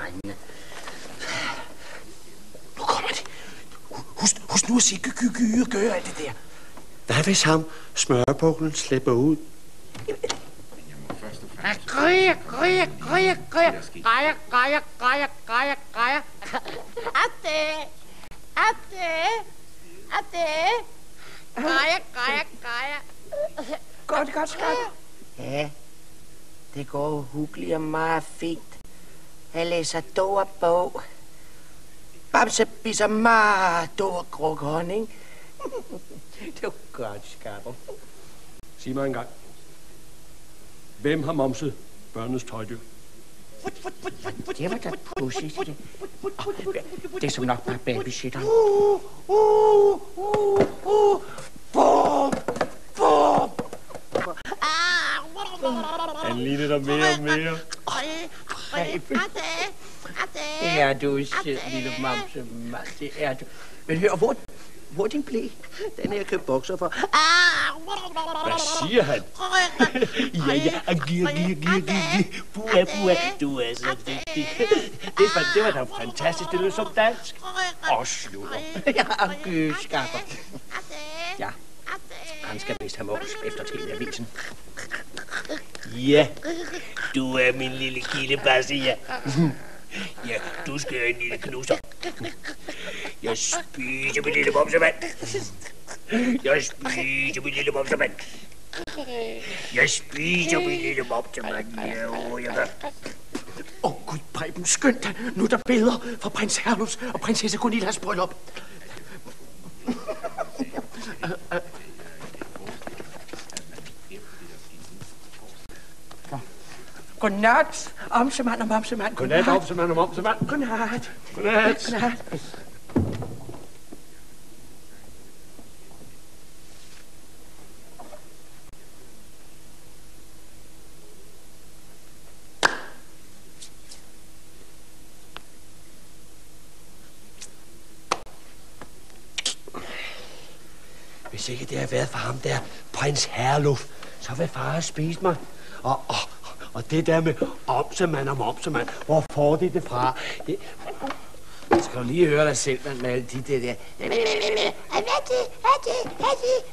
drengene. Nu kommer de. Husk nu at sige gyge og gøre alt det der. Hvad hvis ham smørpuklen slipper ud? Grejer. Godt, skat. Ja, det går hyggeligt og meget fint. Jeg læser dog og bog. Bamse spiser meget dog og gruk honning. Det var godt, Skapper. Sig mig engang. Hvem har momset børnenes tøjdyr? Det var da pudsigt. Det er som nok bare babysitteren. Han ligner dig mere og mere. Det er du selv, lille mamse. Det er du. Men hør, hvor er din blæ? Den her købt bukser for. Hvad siger han? Ja, giver. Bua. Du er så dygtig. Det var da fantastisk. Det lød som dansk. Og slutter. Ja, Skapper. Ja, han skal vist have mås efter til avisen. Ja, du er min lille kildebasse, ja. Ja, du skal have en lille knuser. Jeg spiser min lille momsemand. Jeg spiser min lille momsemand. Gud, Preben, skynd dig. Nu er der billeder fra prins Herlufs og prinsesse Cornelias bryllup. Godnat, omsemand og momsemand. Godnat, omsemand og momsemand. Godnat. Godnat. Hvis ikke det har været for ham der, prins Herluf, så vil far have spist mig. Og det der med omsemand og momsemand, hvor får de det fra? Jeg skal jo lige høre dig selv, med alle de der.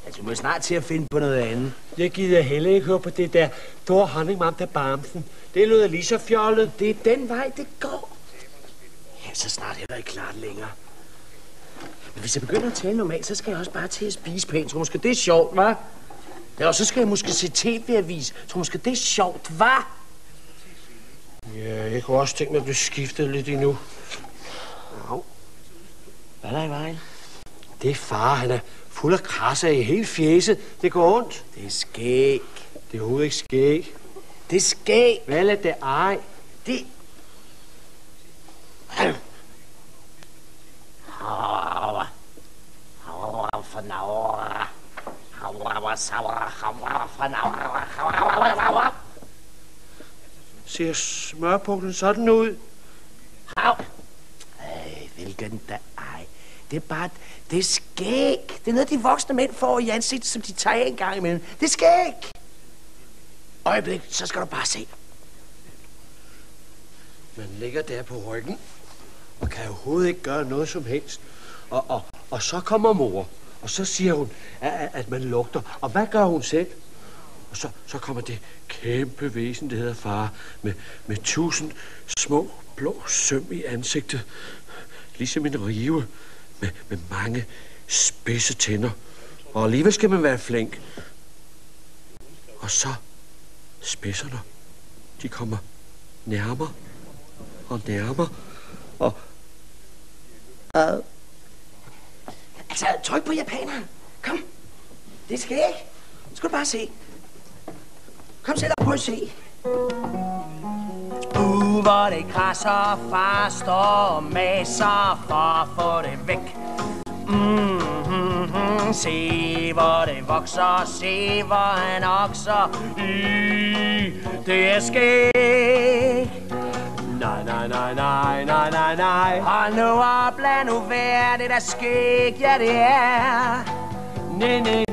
Altså, du må snart til at finde på noget andet. Jeg gider heller ikke høre på det der Thor Honningmam der Bamsen. Det lyder lige så fjollet. Det er den vej, det går. Ja, så snart heller ikke klart længere. Men hvis jeg begynder at tale normalt, så skal jeg også bare til at spise pænt. Så måske det er sjovt, hva'? Ja, og så skal jeg måske se tv-avis. Så måske det er sjovt, hva'? Ja, jeg kunne også tænke mig at blive skiftet lidt endnu. Hvad er der i vejen? Det er far, han er fuld af krasser i hele fjeset. Det går ondt. Det er skæg. Det er overhovedet ikke skæg. Det er skæg. Hvad er det ej? Det... Ser smørpuklen sådan ud? Hvilken da ej. Det er bare... Det er skæg. Det er noget, de voksne mænd får i ansigtet, som de tager en gang imellem. Det er skæg. Øjeblik, så skal du bare se. Man ligger der på ryggen og kan overhovedet ikke gøre noget som helst. Og så kommer mor, og så siger hun, at man lugter. Og hvad gør hun selv? Og så kommer det kæmpe væsen, det hedder far, med 1000 små blå søm i ansigtet. Ligesom en rive med mange spidse tænder. Og alligevel skal man være flink. Og så spidserne, de kommer nærmere og nærmere. Og... Altså, tryk på japaneren. Kom. Det er skæg. Nu skal du bare se. Kom selv og prøv at se. Hvor det krasser, far står og maser for at få det væk. Se hvor det vokser, se hvor han okser. Det er skæg. Nej. Hold nu op, lad nu være, det der skæg, ja det er. Nej.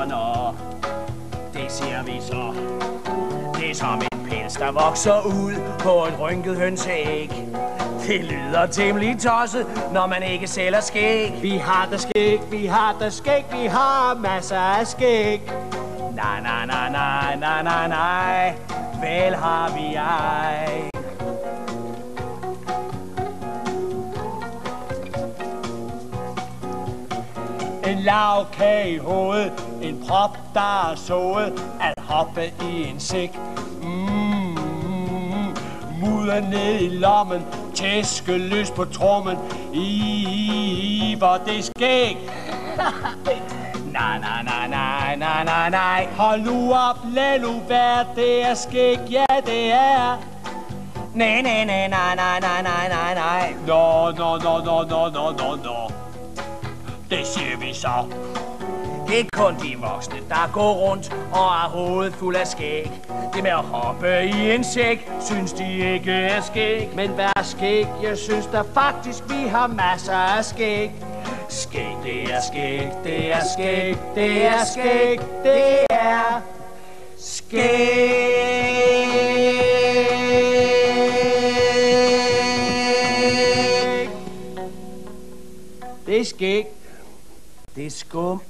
Nå. Det siger vi så. Det er som en pels, der vokser ud på et rynket hønseæg. Det lyder temmelig tosset, når man ikke sælger skæg. Vi har da skæg, vi har da skæg, vi har masser af skæg. Nej, nej, nej, nej, nej, nej, nej, vel har vi ej. En lavkage i hovedet, en prop, der er sået, at hoppe i en sæk. Mudder ned i lommen, tæske løs på trommen, hvor det er skæg. Nej, nej, nej, nej, nej, nej, nej. Hold nu op, lad nu være, det er skæg, ja det er. Nej, nej, nej, nej, nej, nej, nej, nej, nej. Nå. Det siger vi så. Det er kun de voksne, der går rundt og har hovedet fuld af skæg. Det med at hoppe i en sæk, synes de ikke er skæg. Men hvad er skæg? Jeg synes da faktisk, vi har masser af skæg. Skæg, det er skæg, det er skæg, det er skæg, det er skæg. Det er skæg. Det er skum.